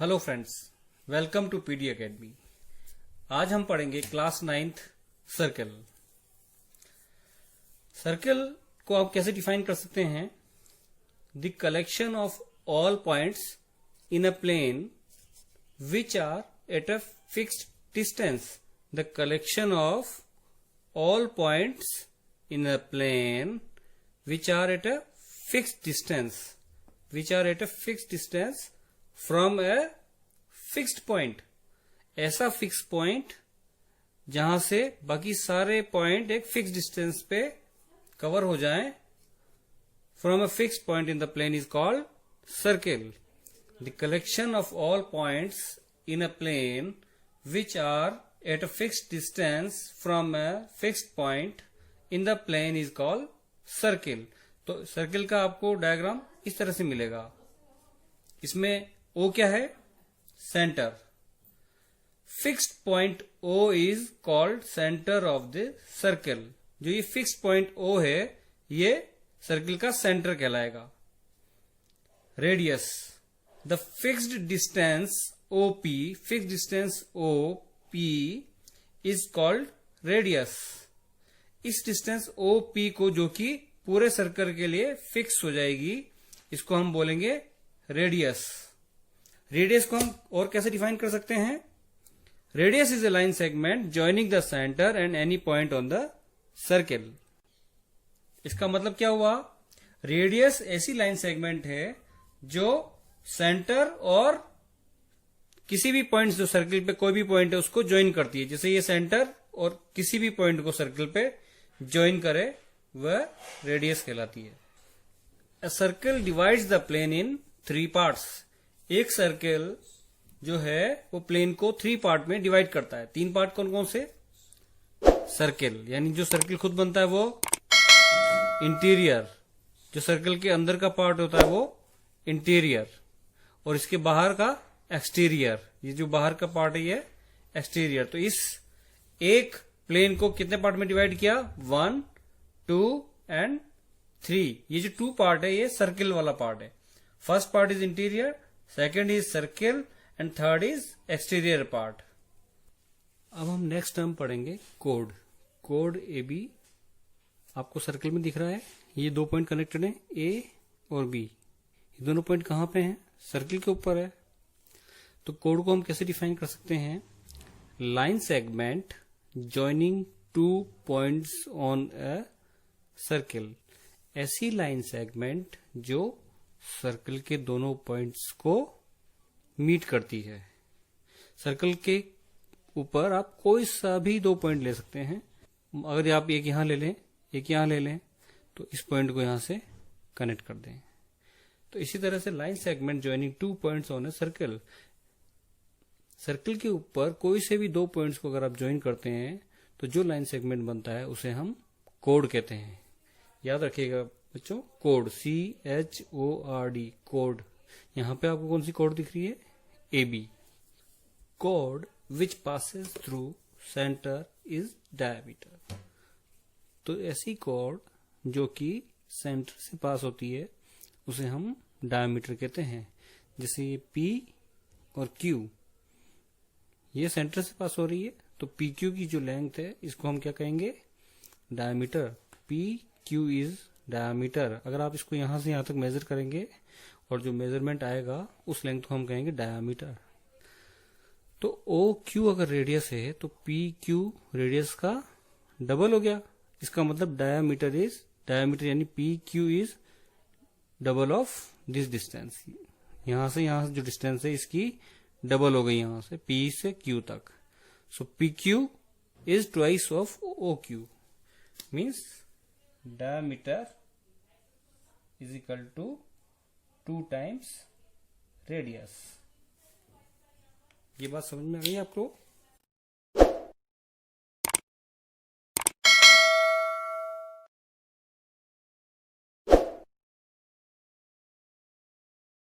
Hello friends, welcome to PD academy. आज हम पढ़ेंगे क्लास 9th सर्कल। सर्कल को आप कैसे डिफाइन कर सकते हैं? The collection of all points in a plane which are at a fixed distance. The collection of all points in a plane which are at a fixed distance from a fixed point. ऐसा fix point जहां से बाकी सारे point एक fix distance पे cover हो जाएं, from a fixed point in the plane is called circle. The collection of all points in a plane which are at a fixed distance from a fixed point in the plane is called circle. तो circle का आपको diagram इस तरह से मिलेगा। इसमें O क्या है? Centre. Fixed point O is called centre of the circle. जो ये फिक्स्ड पॉइंट O है, ये सर्किल का सेंटर कहलाएगा। Radius, the fixed distance OP, fixed distance OP is called radius. इस डिस्टेंस OP को, जो कि पूरे सर्कल के लिए फिक्स हो जाएगी, इसको हम बोलेंगे रेडियस। रेडियस को हम और कैसे डिफाइन कर सकते हैं? Radius is a line segment joining the centre and any point on the circle. इसका मतलब क्या हुआ? रेडियस ऐसी लाइन सेगमेंट है जो सेंटर और किसी भी पॉइंट, जो सर्किल पे कोई भी पॉइंट है, उसको ज्वाइन करती है। जैसे ये सेंटर और किसी भी पॉइंट को सर्किल पे ज्वाइन करे, वह रेडियस कहलाती है। A circle divides the plane in 3 parts. एक सर्किल जो है वो प्लेन को 3 पार्ट में डिवाइड करता है। 3 पार्ट कौन कौन से? सर्किल, यानी जो सर्किल खुद बनता है वो इंटीरियर, जो सर्किल के अंदर का पार्ट होता है वो इंटीरियर, और इसके बाहर का एक्सटीरियर। ये जो बाहर का पार्ट है ये एक्सटीरियर। तो इस एक प्लेन को कितने पार्ट में डिवाइड किया? 1, 2 एंड 3। ये जो 2 पार्ट है ये सर्किल वाला पार्ट है। First part is interior, second is circle and third is exterior part. अब हम नेक्स्ट टर्म पढ़ेंगे कोड। कोड AB आपको सर्किल में दिख रहा है। ये 2 पॉइंट कनेक्टेड हैं, A और B। ये दोनों पॉइंट कहां पे हैं? सर्किल के ऊपर है। तो कोड को हम कैसे डिफाइन कर सकते हैं? Line segment joining 2 points on a circle. ऐसी लाइन सेगमेंट जो सर्कल के दोनों पॉइंट्स को मीट करती है। सर्कल के ऊपर आप कोई सा भी 2 पॉइंट ले सकते हैं। अगर आप एक यहां ले लें, एक यहां ले लें, तो इस पॉइंट को यहां से कनेक्ट कर दें। तो इसी तरह से line segment joining 2 points on a circle. Circle के ऊपर कोई से भी 2 पॉइंट्स को अगर आप ज्वाइन करते हैं तो जो लाइन सेगमेंट बनता है उसे हम कोड कहते हैं। याद रखिएगा बच्चों, कोड CHORD, कोड। यहां पे आपको कौन सी कोड दिख रही है? AB। Code which passes through centre is diameter. तो ऐसी कोड जो कि सेंटर से पास होती है उसे हम डायमीटर कहते हैं। जैसे ये P और Q, ये सेंटर से पास हो रही है, तो PQ की जो लेंथ है इसको हम क्या कहेंगे? डायमीटर। PQ is diameter. अगर आप इसको यहां से यहां तक मेजर करेंगे और जो मेजरमेंट आएगा उस लेंथ को हम कहेंगे डायमीटर। तो OQ अगर रेडियस है तो PQ रेडियस का डबल हो गया। इसका मतलब डायमीटर यानी PQ is double of this distance. यहां से जो डिस्टेंस है इसकी डबल हो गई, यहां से P से Q तक। सो PQ is twice of OQ, means diameter is equal to 2 times radius। ये बात समझ में आ गई आपको?